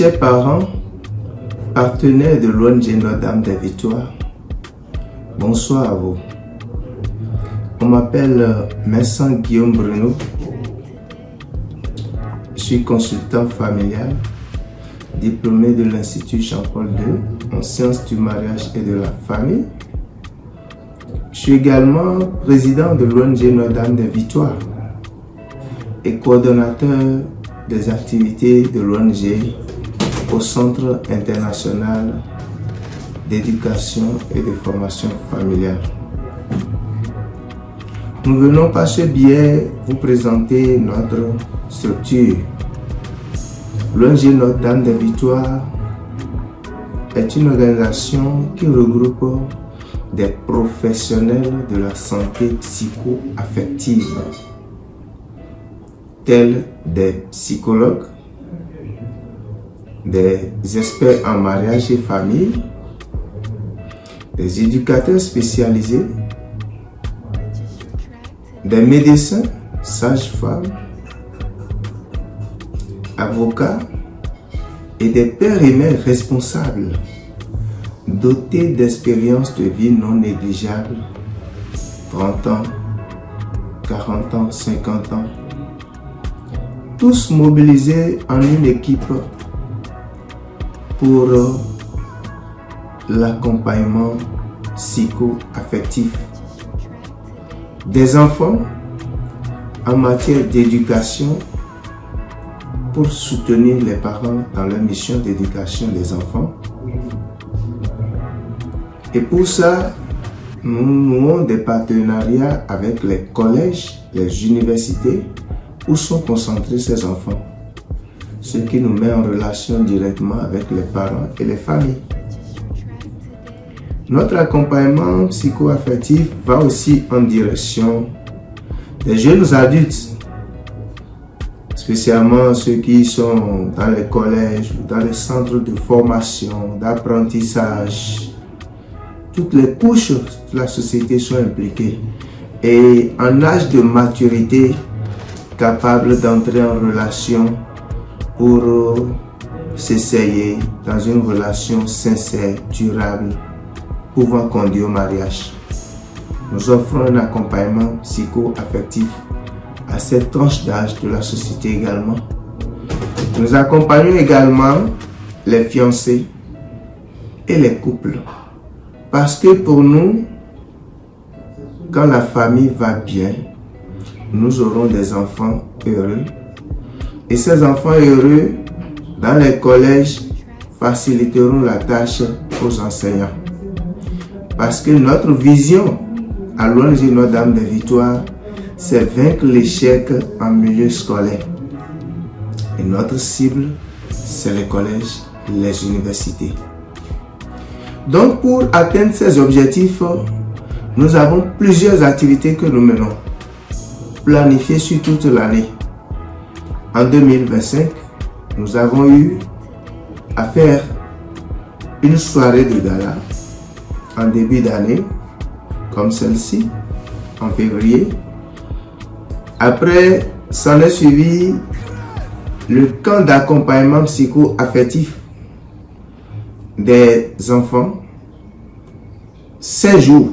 chers parents, partenaires de l'ONG Notre-Dame des Victoires, bonsoir à vous. On m'appelle Vincent Guillaume Bruno. Je suis consultant familial, diplômé de l'Institut Jean-Paul II en sciences du mariage et de la famille. Je suis également président de l'ONG Notre-Dame des Victoires et coordonnateur des activités de l'ONG au Centre international d'éducation et de formation familiale. Nous venons par ce biais vous présenter notre structure. L'ONG Notre-Dame des Victoires est une organisation qui regroupe des professionnels de la santé psycho-affective, tels des psychologues, des experts en mariage et famille, des éducateurs spécialisés, des médecins, sages-femmes, avocats et des pères et mères responsables, dotés d'expériences de vie non négligeables, 30 ans, 40 ans, 50 ans, tous mobilisés en une équipe pour l'accompagnement psycho-affectif des enfants en matière d'éducation pour soutenir les parents dans leur mission d'éducation des enfants. Et pour ça, nous nouons des partenariats avec les collèges, les universités où sont concentrés ces enfants, ce qui nous met en relation directement avec les parents et les familles. Notre accompagnement psycho-affectif va aussi en direction des jeunes adultes, spécialement ceux qui sont dans les collèges ou dans les centres de formation, d'apprentissage. Toutes les couches de la société sont impliquées et en âge de maturité, capables d'entrer en relation pour s'essayer dans une relation sincère, durable, pouvant conduire au mariage. Nous offrons un accompagnement psycho-affectif à cette tranche d'âge de la société également. Nous accompagnons également les fiancés et les couples. Parce que pour nous, quand la famille va bien, nous aurons des enfants heureux. Et ces enfants heureux, dans les collèges, faciliteront la tâche aux enseignants. Parce que notre vision à l'ONG Notre-Dame des Victoires, c'est vaincre l'échec en milieu scolaire. Et notre cible, c'est les collèges, les universités. Donc, pour atteindre ces objectifs, nous avons plusieurs activités que nous menons, planifiées sur toute l'année. En 2025, nous avons eu à faire une soirée de gala en début d'année, comme celle-ci, en février. Après, s'en est suivi le camp d'accompagnement psycho-affectif des enfants, 5 jours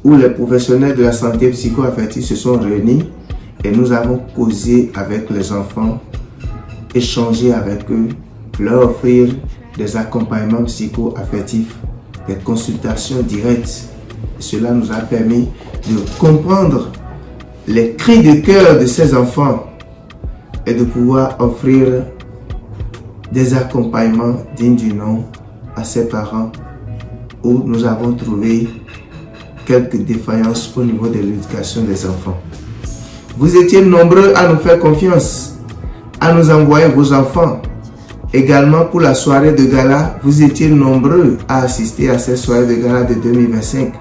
où les professionnels de la santé psycho-affective se sont réunis et nous avons causé avec les enfants, échangé avec eux, leur offrir des accompagnements psycho-affectifs, des consultations directes. Cela nous a permis de comprendre les cris de cœur de ces enfants et de pouvoir offrir des accompagnements dignes du nom à ces parents où nous avons trouvé quelques défaillances au niveau de l'éducation des enfants. Vous étiez nombreux à nous faire confiance, à nous envoyer vos enfants. Également pour la soirée de gala, vous étiez nombreux à assister à cette soirée de gala de 2025.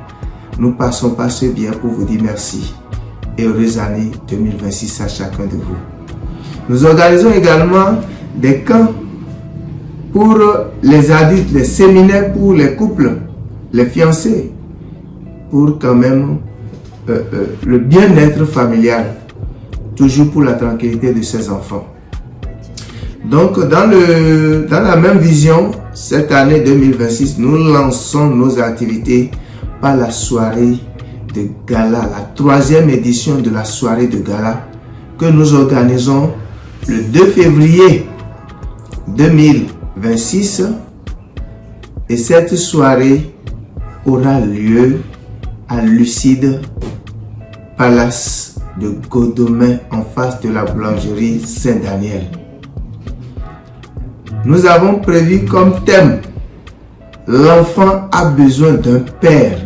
Nous passons par ce biais pour vous dire merci et heureuse année 2026 à chacun de vous. Nous organisons également des camps pour les adultes, les séminaires pour les couples, les fiancés, pour quand même le bien-être familial, toujours pour la tranquillité de ses enfants. Donc, dans la même vision, cette année 2026, nous lançons nos activités par la soirée de gala, la 3e édition de la soirée de gala que nous organisons le 2 février 2026. Et cette soirée aura lieu à Lucide Palace de Godomain en face de la boulangerie Saint-Daniel. Nous avons prévu comme thème « L'enfant a besoin d'un père ».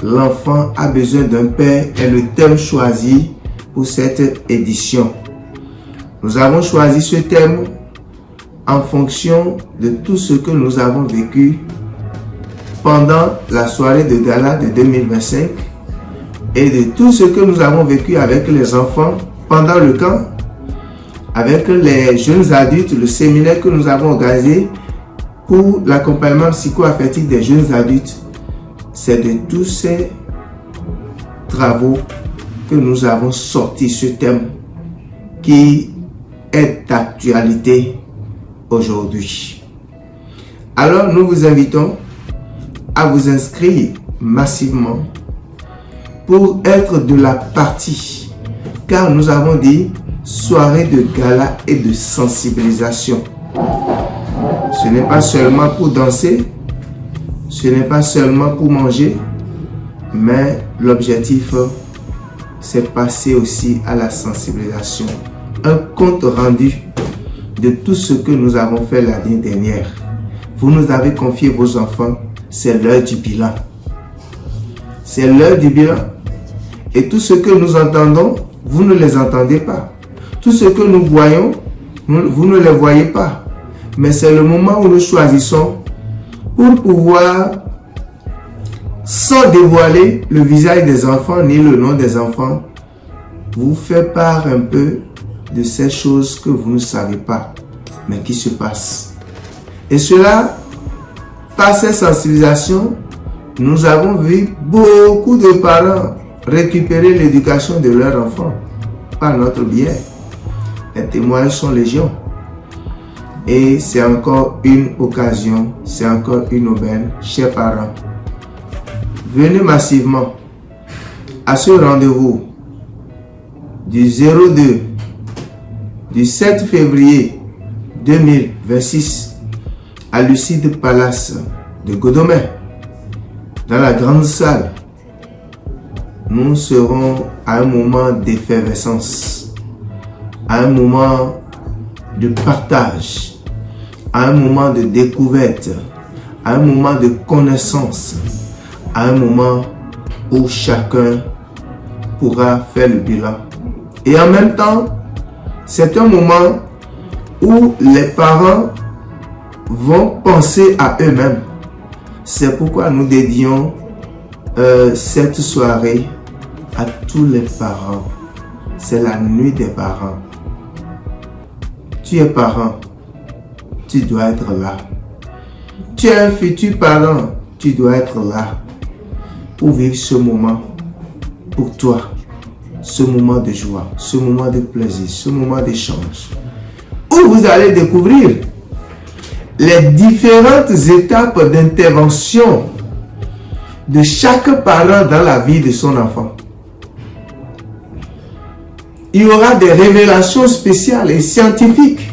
L'enfant a besoin d'un père est le thème choisi pour cette édition. Nous avons choisi ce thème en fonction de tout ce que nous avons vécu pendant la soirée de gala de 2025 et de tout ce que nous avons vécu avec les enfants pendant le camp, avec les jeunes adultes, le séminaire que nous avons organisé pour l'accompagnement psycho-affectif des jeunes adultes. C'est de tous ces travaux que nous avons sorti ce thème qui est d'actualité aujourd'hui. Alors nous vous invitons à vous inscrire massivement pour être de la partie, car nous avons dit soirée de gala et de sensibilisation. Ce n'est pas seulement pour danser, ce n'est pas seulement pour manger, mais l'objectif, c'est passer aussi à la sensibilisation. Un compte rendu de tout ce que nous avons fait l'année dernière. Vous nous avez confié vos enfants, c'est l'heure du bilan. C'est l'heure du bilan. Et tout ce que nous entendons, vous ne les entendez pas. Tout ce que nous voyons, vous ne les voyez pas. Mais c'est le moment où nous choisissons pour pouvoir, sans dévoiler le visage des enfants ni le nom des enfants, vous faire part un peu de ces choses que vous ne savez pas, mais qui se passent. Et cela, par ces sensibilisations, nous avons vu beaucoup de parents récupérer l'éducation de leurs enfants par notre biais. Les témoignages sont légion. Et c'est encore une occasion, c'est encore une aubaine, chers parents. Venez massivement à ce rendez-vous du 02 du 7 février 2026 à Lucide Palace de Godomain, dans la grande salle. Nous serons à un moment d'effervescence, à un moment de partage, à un moment de découverte, à un moment de connaissance, à un moment où chacun pourra faire le bilan. Et en même temps, c'est un moment où les parents vont penser à eux-mêmes. C'est pourquoi nous dédions cette soirée à tous les parents. C'est la nuit des parents. Tu es parent, tu dois être là. Tu es un futur parent, tu dois être là pour vivre ce moment pour toi. Ce moment de joie, ce moment de plaisir, ce moment d'échange, où vous allez découvrir les différentes étapes d'intervention de chaque parent dans la vie de son enfant. Il y aura des révélations spéciales et scientifiques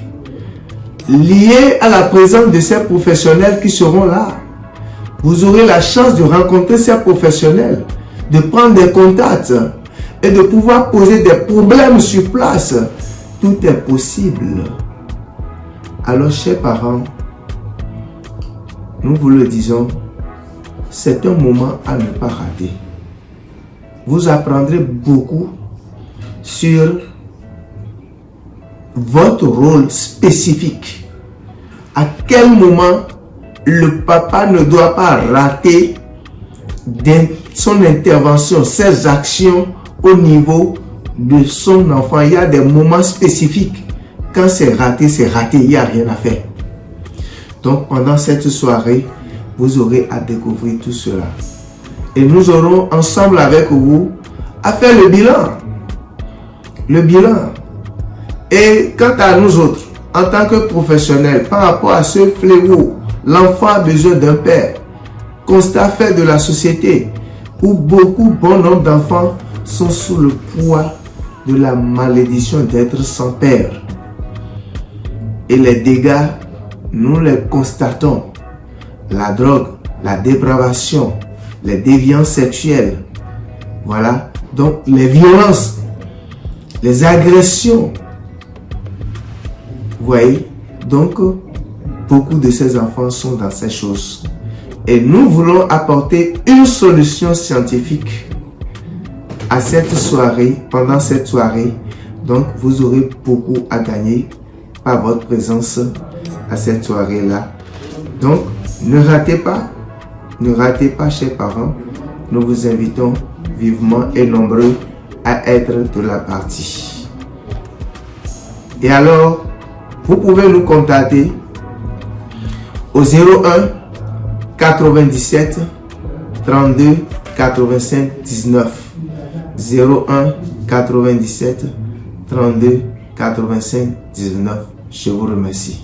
liées à la présence de ces professionnels qui seront là. Vous aurez la chance de rencontrer ces professionnels, de prendre des contacts et de pouvoir poser des problèmes sur place. Tout est possible. Alors, chers parents, nous vous le disons, c'est un moment à ne pas rater. Vous apprendrez beaucoup sur votre rôle spécifique. À quel moment le papa ne doit pas rater son intervention, ses actions au niveau de son enfant. Il y a des moments spécifiques. Quand c'est raté, il n'y a rien à faire. Donc pendant cette soirée, vous aurez à découvrir tout cela. Et nous aurons ensemble avec vous à faire le bilan. Le bilan. Et quant à nous autres, en tant que professionnels, par rapport à ce fléau, l'enfant a besoin d'un père. Constat fait de la société où bon nombre d'enfants sont sous le poids de la malédiction d'être sans père. Et les dégâts, nous les constatons. La drogue, la dépravation, les déviances sexuelles. Voilà. Donc les violences, les agressions. Vous voyez? Donc beaucoup de ces enfants sont dans ces choses. Et nous voulons apporter une solution scientifique à cette soirée, pendant cette soirée. Donc vous aurez beaucoup à gagner par votre présence à cette soirée-là. Donc ne ratez pas, chers parents. Nous vous invitons vivement et nombreux à être de la partie. Et alors, vous pouvez nous contacter au 01 97 32 85 19. 01 97 32 85 19. Je vous remercie.